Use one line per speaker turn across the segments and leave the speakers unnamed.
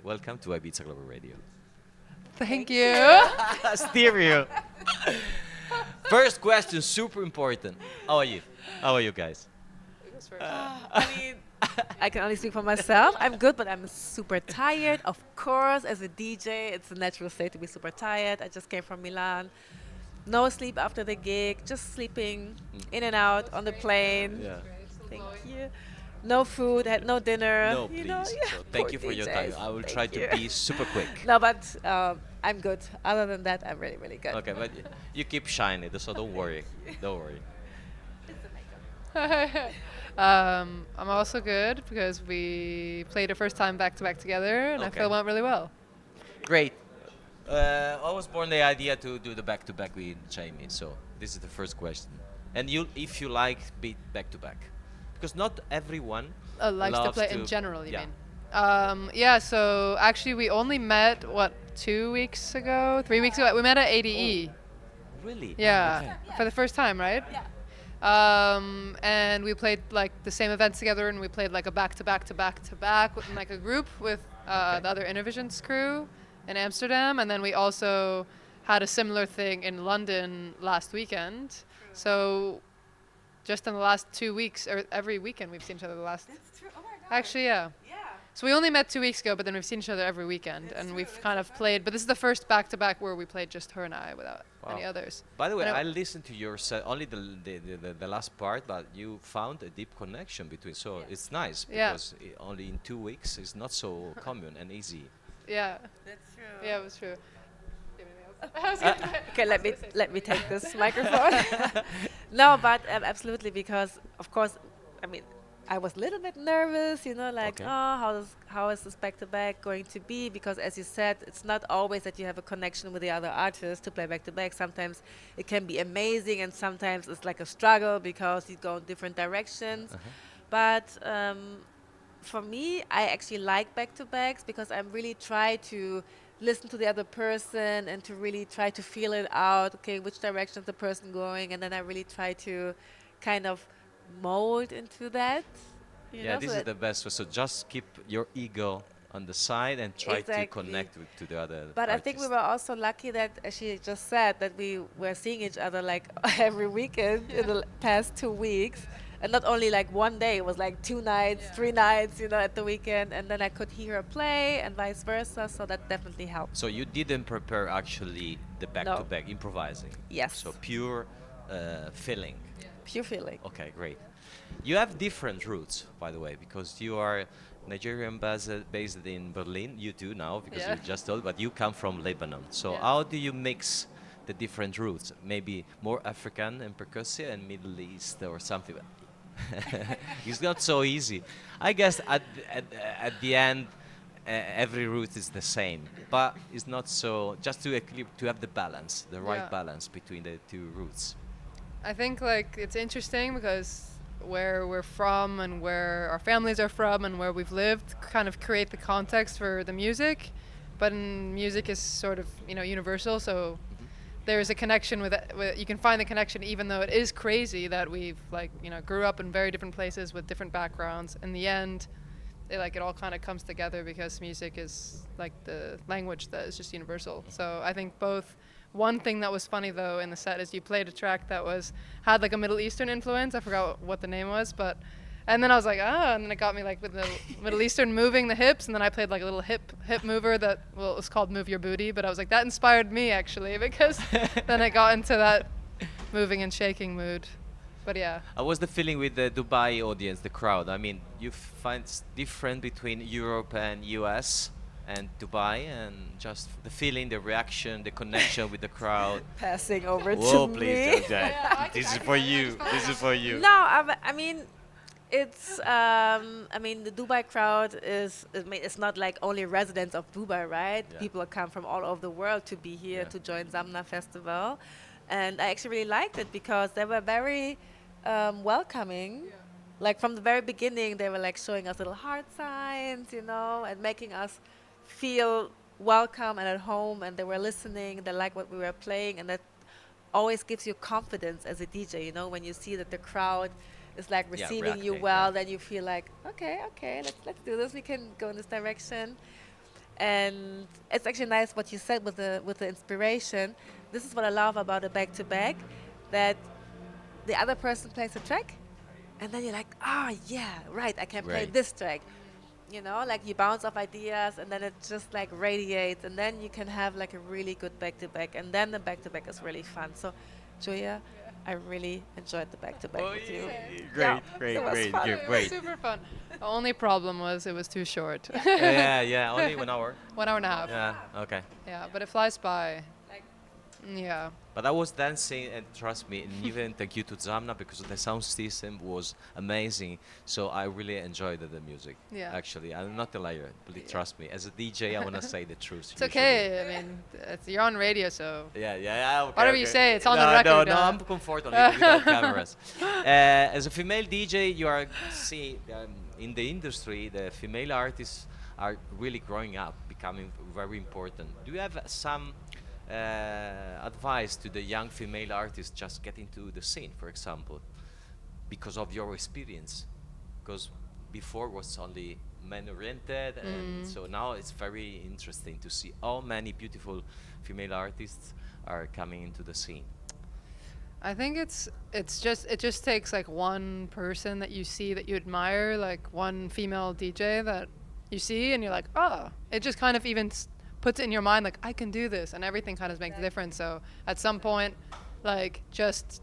Welcome to Ibiza Global Radio.
Thank you.
Stereo. First question, super important. How are you? How are you guys?
I mean, I can only speak for myself. I'm good, but I'm super tired. Of course, as a DJ, it's a natural state to be super tired. I just came from Milan. No sleep after the gig, just sleeping in and out on the plane.
Yeah.
Thank you. No food, had no dinner.
No,
you
please.
know, yeah,
So thank
poor
you for your time.
DJs.
I will
Thank
try to
you.
be super quick.
No, but I'm good. Other than that, I'm really, really good.
Okay, but you keep shining, so don't worry. Don't worry.
I'm also good because we played the first time back to back together, and I
Okay.
feel it went really well.
Great. I was born the idea to do the back-to-back with Jamie, so this is the first question. And you, if you like, be back-to-back, because not everyone
Likes to
loves
play in general, you
yeah.
mean? Yeah, so actually we only met, 2 weeks ago? 3 weeks ago? We met at ADE.
Really?
Yeah,
Okay.
for the first time, right?
Yeah.
And we played like the same events together, and we played like a back-to-back with like a group with the other Innovisions crew in Amsterdam, and then we also had a similar thing in London last weekend. So just in the last 2 weeks, or every weekend we've seen each other the last.
That's true. Oh my God.
Actually, yeah.
Yeah.
So we only met 2 weeks ago, but then we've seen each other every weekend, and we've kind of played. But this is the first back-to-back where we played just her and I without any
Wow.
others.
By the way,
And
I listened to your set, only the last part, but you found a deep connection between. So it's nice
Yeah.
because only in 2 weeks it's not so common and easy.
Yeah,
That's true.
yeah, it was true. Do you have anything else?
Okay, let me take this microphone. No, but absolutely, because of course, I mean, I was a little bit nervous, you know, like,
Okay.
oh, how is this back-to-back going to be? Because as you said, it's not always that you have a connection with the other artists to play back-to-back. Sometimes it can be amazing, and sometimes it's like a struggle because you go in different directions. But for me, I actually like back-to-backs because I'm really try to listen to the other person and to really try to feel it out. Okay, which direction is the person going, and then I really try to kind of mold into that. You
Yeah,
know,
this
so
is the best way. So just keep your ego on the side and try to
Exactly.
connect with, to the other.
But I think we
artist.
were also lucky that, as she just said, that we were seeing each other like every weekend in the past 2 weeks. And not only like one day, it was like 2 nights, 3 nights, you know, at the weekend. And then I could hear her play and vice versa. So that definitely helped.
So you didn't prepare actually the back-to-back improvising.
Yes.
So pure feeling.
Pure feeling.
Okay, great. You have different roots, by the way, because you are Nigerian based in Berlin. You do now, because
Yeah.
you just told, but you come from Lebanon. So
Yeah.
how do you mix the different roots? Maybe more African and percussive and Middle East or something. It's not so easy. I guess at the end, every route is the same, but it's not so. Just to have the balance, the right
Yeah.
balance between the two routes.
I think like it's interesting because where we're from and where our families are from and where we've lived kind of create the context for the music, but music is sort of universal, so there's a connection with you can find the connection even though it is crazy that we've grew up in very different places with different backgrounds. In the end, it all kind of comes together because music is like the language that is just universal. So I think both. One thing that was funny though in the set is you played a track that had like a Middle Eastern influence. I forgot what the name was, and then I was like, and then it got me like with the Middle Eastern moving the hips, and then I played like a little hip mover that it was called Move Your Booty, but I was like, that inspired me actually because then I got into that moving and shaking mood. But yeah.
How was the feeling with the Dubai audience, the crowd? I mean, you find it's different between Europe and US and Dubai, and just the feeling, the reaction, the connection with the crowd.
Passing over
Whoa,
to
please
me.
don't that. This is for you. This is for you.
No, I mean, it's. I mean, the Dubai crowd it's not like only residents of Dubai, right?
Yeah.
People come from all over the world to be here
Yeah.
to join Zamna Festival, and I actually really liked it because they were very welcoming. Like from the very beginning, they were like showing us little heart signs, and making us feel welcome and at home, and they were listening. They liked what we were playing, and that always gives you confidence as a DJ. When you see that the crowd is like receiving you
reacting,
well,
yeah.
then you feel like, okay, let's do this. We can go in this direction. And it's actually nice what you said with the inspiration. This is what I love about a back to back, that the other person plays a track, and then you're like, oh yeah, right, I can play
Right.
this track. You know, like you bounce off ideas, and then it just like radiates, and then you can have like a really good back to back, and then the back to back is really fun. So, Julia, I really enjoyed the back to back with you.
Great,
Yeah,
great,
it was
great,
fun.
great,
It was
great.
super fun. The only problem was it was too short.
Yeah, yeah, only 1 hour.
1 hour and a half.
Yeah, okay.
Yeah, but it flies by.
Like,
Yeah.
But I was dancing, and trust me, and even thank you to Zamna because the sound system was amazing. So I really enjoyed the music.
Yeah.
Actually, I'm not a liar. Please trust me. As a DJ, I want to say the truth.
It's okay. I mean, you're on radio, so.
Yeah, yeah, yeah. Okay,
Whatever you
okay.
say, it's on the
No,
record,
no,
uh.
I'm comfortable without cameras. As a female DJ, you are in the industry. The female artists are really growing up, becoming very important. Do you have some advice to the young female artists just get into the scene, for example, because of your experience? Because before was only men oriented, and so now it's very interesting to see how many beautiful female artists are coming into the scene.
I think it just takes like one person that you see that you admire, like one female DJ that you see and you're like, oh, it just kind of even puts it in your mind like I can do this, and everything kind of makes a difference. So at some point, like just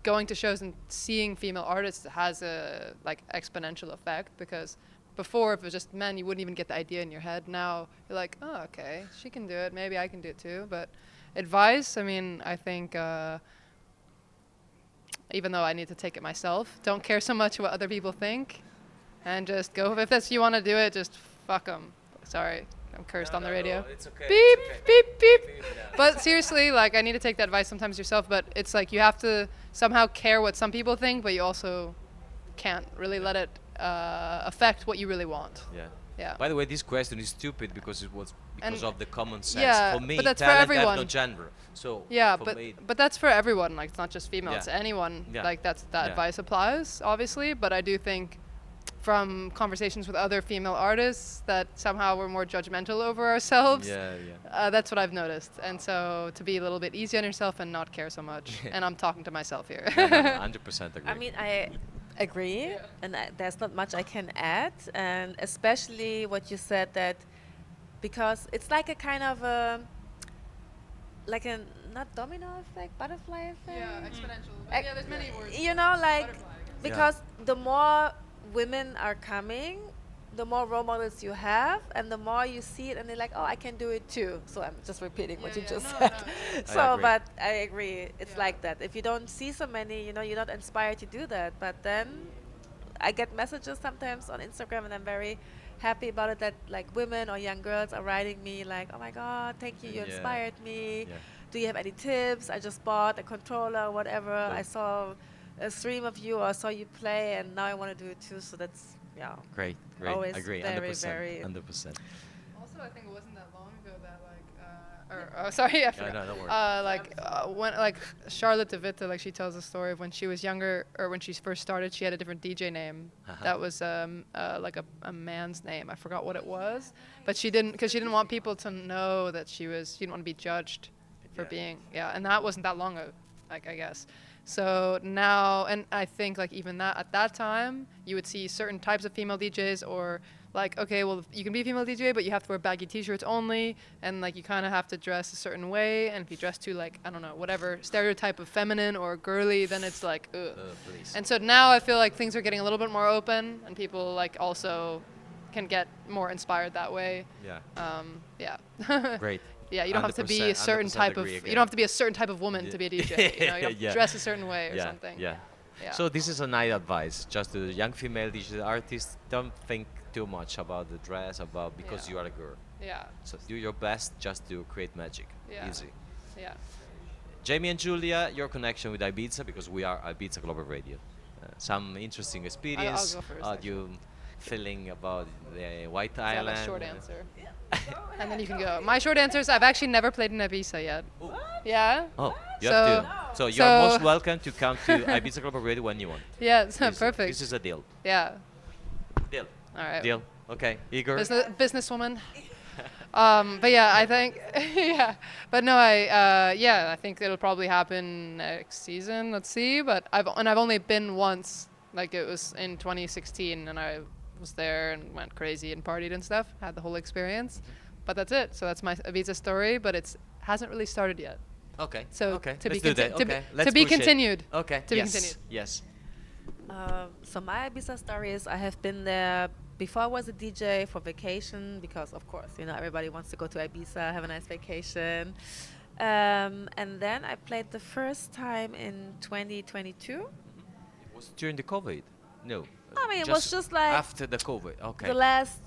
going to shows and seeing female artists has a like exponential effect, because before if it was just men you wouldn't even get the idea in your head. Now you're like, oh, okay, she can do it, maybe I can do it too. But advice, I mean, I think even though I need to take it myself, don't care so much what other people think, and just go. If that's you want to do it, just fuck them. Sorry, I'm cursed on the radio.
It's okay.
Beep, beep, beep. But seriously, like, I need to take that advice sometimes yourself, but it's like you have to somehow care what some people think, but you also can't really let it affect what you really want.
Yeah.
Yeah.
By the way, this question is stupid because it was because
And
of the common sense.
yeah,
For me,
but that's for
talent have no
everyone.
gender. So
Yeah,
for
but
me,
that's for everyone. Like, it's not just female;
Yeah.
it's anyone.
Yeah.
Like, that
Yeah.
advice applies, obviously. But I do think, from conversations with other female artists, that somehow we're more judgmental over ourselves.
yeah, yeah.
That's what I've noticed. And so to be a little bit easy on yourself and not care so much. And I'm talking to myself here.
No, no, no, 100% agree.
I mean, I agree, and there's not much I can add, and especially what you said, that because it's like a kind of a like a not domino effect, butterfly effect.
exponential.
Ec-
there's many words.
You know, like
Butterfly, I guess.
because the more women are coming, the more role models you have, and the more you see it, and they're like, oh, I can do it too. So I'm just repeating what you just said. So,
agree.
but I agree. It's
Yeah.
like that. If you don't see so many, you know, you're not inspired to do that. But then I get messages sometimes on Instagram, and I'm very happy about it, that like women or young girls are writing me like, oh my God, thank you, you
Yeah.
inspired me.
Yeah.
Do you have any tips? I just bought a controller, whatever.
Cool.
I saw a stream of you, or I saw you play, and now I want to do it too. So that's, yeah.
Great, great.
Always
Agree,
very,
100%.
very-
100%.
Also, I think it wasn't that long ago that sorry, I forgot.
no, don't worry.
When like Charlotte de Witte, like she tells a story of when she was younger, or when she first started, she had a different DJ name that was like a man's name. I forgot what it was, but she didn't want people to know that she didn't want to be judged for
Yeah.
being, and that wasn't that long ago, like, I guess. So now, and I think like even that at that time, you would see certain types of female DJs, or like, okay, well, you can be a female DJ, but you have to wear baggy t-shirts only, and like you kind of have to dress a certain way, and if you dress too, like, I don't know, whatever stereotype of feminine or girly, then it's like, ugh.
Please.
And so now I feel like things are getting a little bit more open, and people like also can get more inspired that way.
Yeah.
Yeah.
Great.
Yeah, you don't have to be
100%
a certain type of.
agree
You
again.
don't have to be a certain type of woman to be a DJ. You know, you don't
Yeah.
dress a certain way or
Yeah,
something.
yeah.
Yeah.
So this is a nice advice, just to the young female digital artists. Don't think too much about the dress, because
Yeah.
you are a girl.
Yeah.
So do your best just to create magic.
Yeah.
Easy.
Yeah.
Jamie and Julia, your connection with Ibiza, because we are Ibiza Global Radio. Some interesting experience.
go first,
How
actually.
you feeling about the White
So I have
Island?
a short answer. And then you can go. My short answer is I've actually never played in Ibiza yet. Yeah?
Oh, you have
So-
to. So you are
so-
most welcome to come to Ibiza Global Radio when you want.
Yeah, it's
This-
perfect.
This is a deal.
Yeah.
Deal.
All right.
Deal. Okay, Igor.
Businesswoman. But yeah, I think yeah. But no, I think it'll probably happen next season. Let's see. But I've only been once. Like it was in 2016, and I was there and went crazy and partied and stuff. Had the whole experience. But that's it. So that's my Ibiza story. But it's hasn't really started yet.
Okay.
So
okay.
to
Let's
be
do that. Okay. Let's
to be
push it.
continued.
Okay.
To be
yes.
continued.
Yes.
So my Ibiza story is I have been there before I was a DJ for vacation because of course everybody wants to go to Ibiza, have a nice vacation, and then I played the first time in 2022.
It was during the COVID. No.
I mean it was just like
after the COVID. Okay.
the last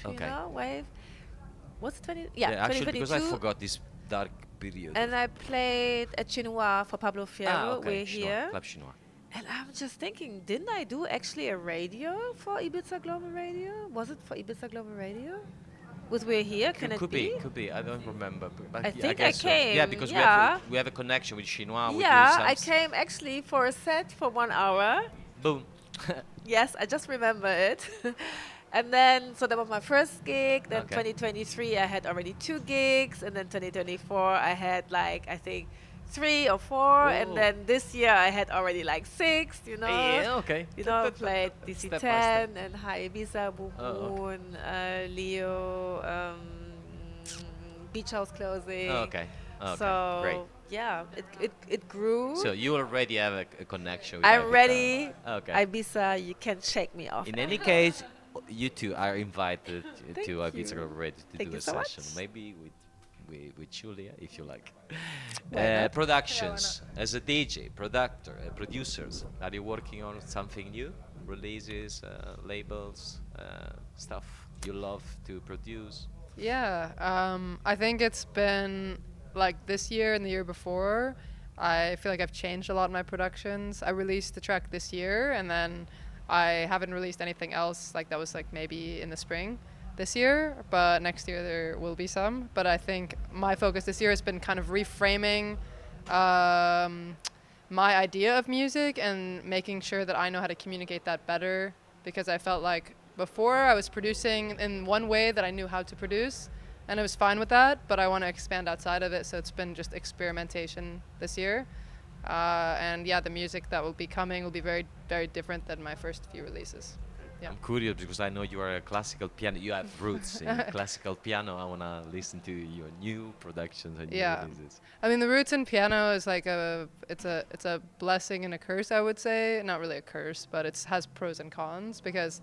Okay.
wave. What's it 20?
Yeah,
Yeah,
actually, because I
2022.
forgot this dark period.
And I played at Chinois for Pablo Fierro.
okay.
We're
Chinois,
here.
Club Chinois.
And I'm just thinking, didn't I do actually a radio for Ibiza Global Radio? Was it for Ibiza Global Radio? Was We're Here? Can it
Could
be?
Could be. I don't remember. But
I think I
guess so. Yeah,
came,
because
yeah.
we have a connection with Chinois. We
Yeah,
do
I
some
came actually for a set for 1 hour.
Boom.
Yes, I just remember it. And then, so that was my first gig. Then
Okay.
2023, I had already 2 gigs. And then 2024, I had like, I think, 3 or 4.
Whoa.
And then this year, I had already like 6,
Yeah, okay.
Played
Step by step.
DC10 and High Ibiza, Blue
Oh,
Moon, Leo, Beach House Closing.
Okay. Okay.
So,
Great.
yeah, it grew.
So you already have a connection with
I'm
Ibiza.
ready.
Okay.
Ibiza, you can't shake me off.
In any case, you two are invited
Thank
to Ibiza
you.
Global Radio to
Thank
do
you
a
so
session.
much.
Maybe with Julia, if you like.
Why not?
Productions. As a DJ, producers, are you working on something new? Releases, labels, stuff you love to produce?
Yeah, I think it's been like this year and the year before. I feel like I've changed a lot in my productions. I released the track this year, and then I haven't released anything else. Like that was like maybe in the spring this year, but next year there will be some. But I think my focus this year has been kind of reframing my idea of music and making sure that I know how to communicate that better, because I felt like before I was producing in one way that I knew how to produce, and I was fine with that, but I want to expand outside of it, so it's been just experimentation this year. And yeah, the music that will be coming will be very, very different than my first few releases. Yeah.
I'm curious because I know you are a classical piano. You have roots in classical piano. I want to listen to your new productions and new
Yeah.
releases.
I mean, the roots in piano is like it's a blessing and a curse, I would say. Not really a curse, but it has pros and cons, because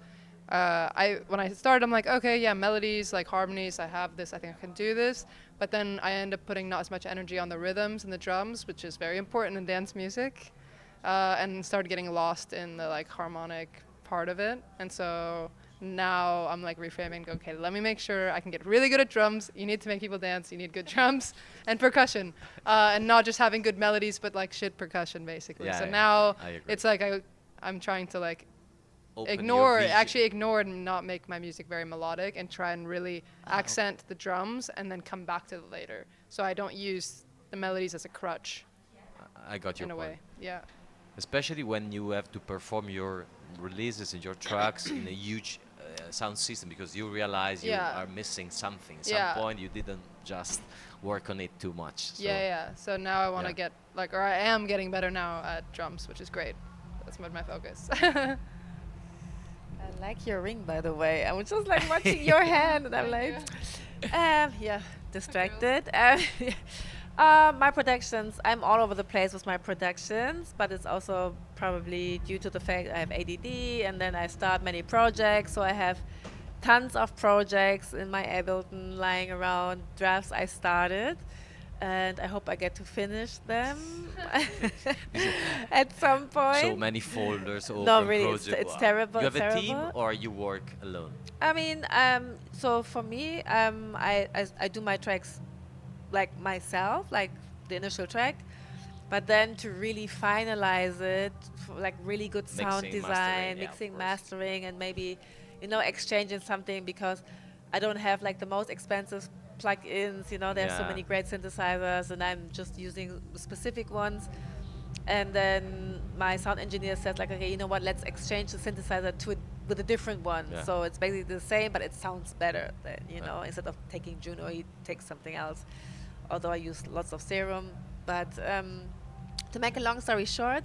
when I started, I'm like, okay, yeah, melodies, like harmonies, I have this, I think I can do this. But then I end up putting not as much energy on the rhythms and the drums, which is very important in dance music, and started getting lost in the like harmonic part of it. And so now I'm like reframing, okay, let me make sure I can get really good at drums. You need to make people dance, you need good drums and percussion, and not just having good melodies, but like shit percussion basically.
Yeah,
So
yeah,
now
I agree.
it's like I'm trying to like
Open your vision.
ignore and not make my music very melodic, and try and really accent the drums and then come back to it later. So I don't use the melodies as a crutch
I got your
in a
point.
way. Yeah.
Especially when you have to perform your releases and your tracks in a huge sound system, because you realize you
Yeah.
are missing something.
Yeah.
Some point you didn't just work on it too much. So
Yeah. So now I want to
Yeah.
get or I am getting better now at drums, which is great. That's my focus.
I like your ring, by the way. I was just like watching your hand, and I'm like, yeah, distracted. My productions, I'm all over the place with my productions, but it's also probably due to the fact I have ADD, and then I start many projects, so I have tons of projects in my Ableton lying around, drafts I started, and I hope I get to finish them at some point.
so many folders, open
No, really,
project.
it's terrible,
You have a team
terrible.
or you work alone?
I mean, so for me, I do my tracks like myself, like the initial track, but then to really finalize it, like really good sound
Mixing,
design,
mastering, yeah, of
mixing,
course.
mastering, and maybe, exchanging something, because I don't have like the most expensive plugins, there's so
Yeah.
many great synthesizers, and I'm just using specific ones. And then my sound engineer says like, okay, you know what, let's exchange the synthesizer to a with a different one.
Yeah.
So it's basically the same, but it sounds better. Than, you
Yeah.
know, instead of taking Juno, he takes something else. Although I use lots of serum, but to make a long story short,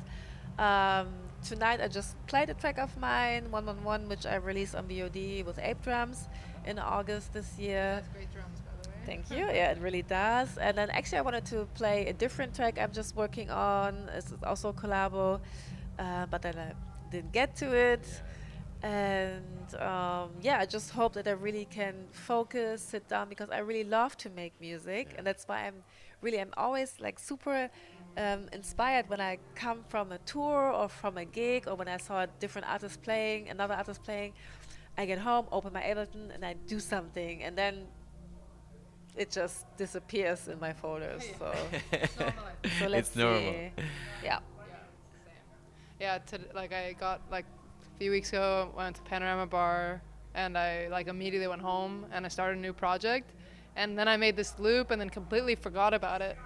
um, tonight I just played a track of mine, 111, which I released on VOD with Ape Drums in August this year.
That's great drums, by the way.
Thank you. Yeah, it really does. And then actually, I wanted to play a different track I'm just working on. It's also a collabo, but then I didn't get to it. And yeah, I just hope that I really can focus, sit down, because I really love to make music, and that's why I'm always like super inspired when I come from a tour or from a gig, or when I saw a different artist playing, another artist playing. I get home, open my Ableton, and I do something, and then it just disappears in my folders. So, so let's
It's normal.
see. Yeah.
Yeah, like I got like a few weeks ago, went to Panorama Bar, and I like immediately went home and I started a new project, and then I made this loop and then completely forgot about it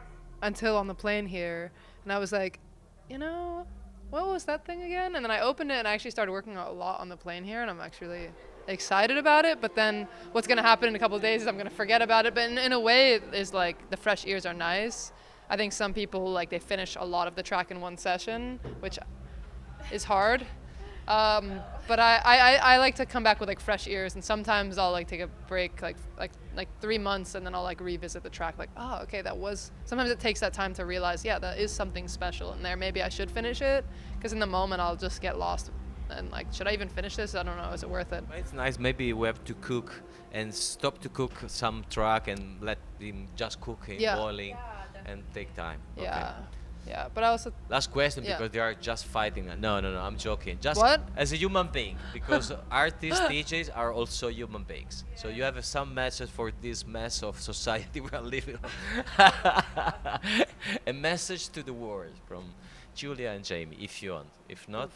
until on the plane here, and I was like, you know, what was that thing again? And then I opened it and I actually started working a lot on the plane here, and I'm actually really excited about it. But then what's gonna happen in a couple of days is I'm gonna forget about it. But in a way, it is like the fresh ears are nice. I think some people like they finish a lot of the track in one session, which is hard. But I like to come back with like fresh ears, and sometimes I'll like take a break like 3 months, and then I'll like revisit the track like, oh, okay, that was, sometimes it takes that time to realize, yeah, that is something special in there, maybe I should finish it, because in the moment I'll just get lost and like, should I even finish this? I don't know, is it worth it?
It's nice. Maybe we have to cook and stop to cook some track and let him just cook it
Yeah.
boiling and take time.
Yeah, but I also,
Last question,
Yeah.
because they are just fighting. No, I'm joking. Just
What?
as a human being, because artists, DJs are also human beings. So you have some message for this mess of society we are living on. A message to the world from Julia and Jamie, if you want. If not,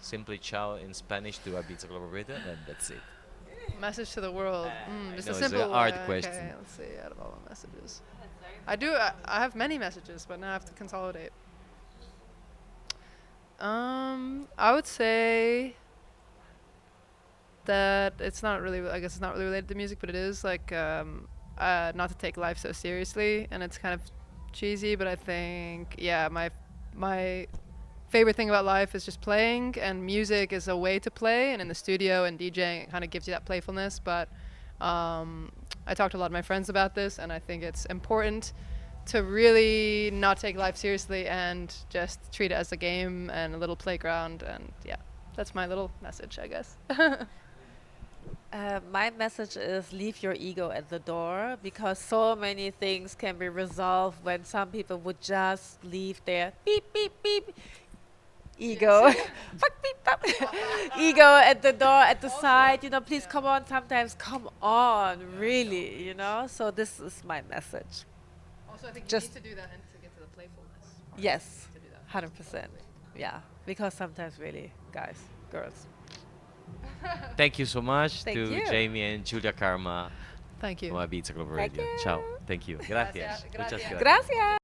simply ciao in Spanish to Ibiza Global Radio, and that's it.
message to the world.
I
Just
know,
a
it's a
simple
hard
one.
question.
Okay, let's see, out of all the messages. I have many messages, but now I have to consolidate. I would say that it's not really, I guess it's not really related to music, but it is like, not to take life so seriously, and it's kind of cheesy, but I think, yeah, my favorite thing about life is just playing, and music is a way to play, and in the studio and DJing, it kind of gives you that playfulness, but I talked to a lot of my friends about this, and I think it's important to really not take life seriously and just treat it as a game and a little playground, and yeah, that's my little message, I guess.
My message is leave your ego at the door, because so many things can be resolved when some people would just leave their beep, beep, beep ego. Fuck, beep, fuck. Ego at the door, at the side, you know, please come on, sometimes come on, really, you know. So this is my message.
Also, I think
Just-
you need to do that and to get to the playfulness.
Yes,
To do that.
100%. Yeah, because sometimes really, guys, girls.
Thank you so much
Thank
to
you.
Jamie and Julia Karma
Thank you.
from Ibiza Global
Thank
Radio.
you.
Ciao. Thank you. Gracias.
Gracias.
Muchas
Gracias.
Gracias.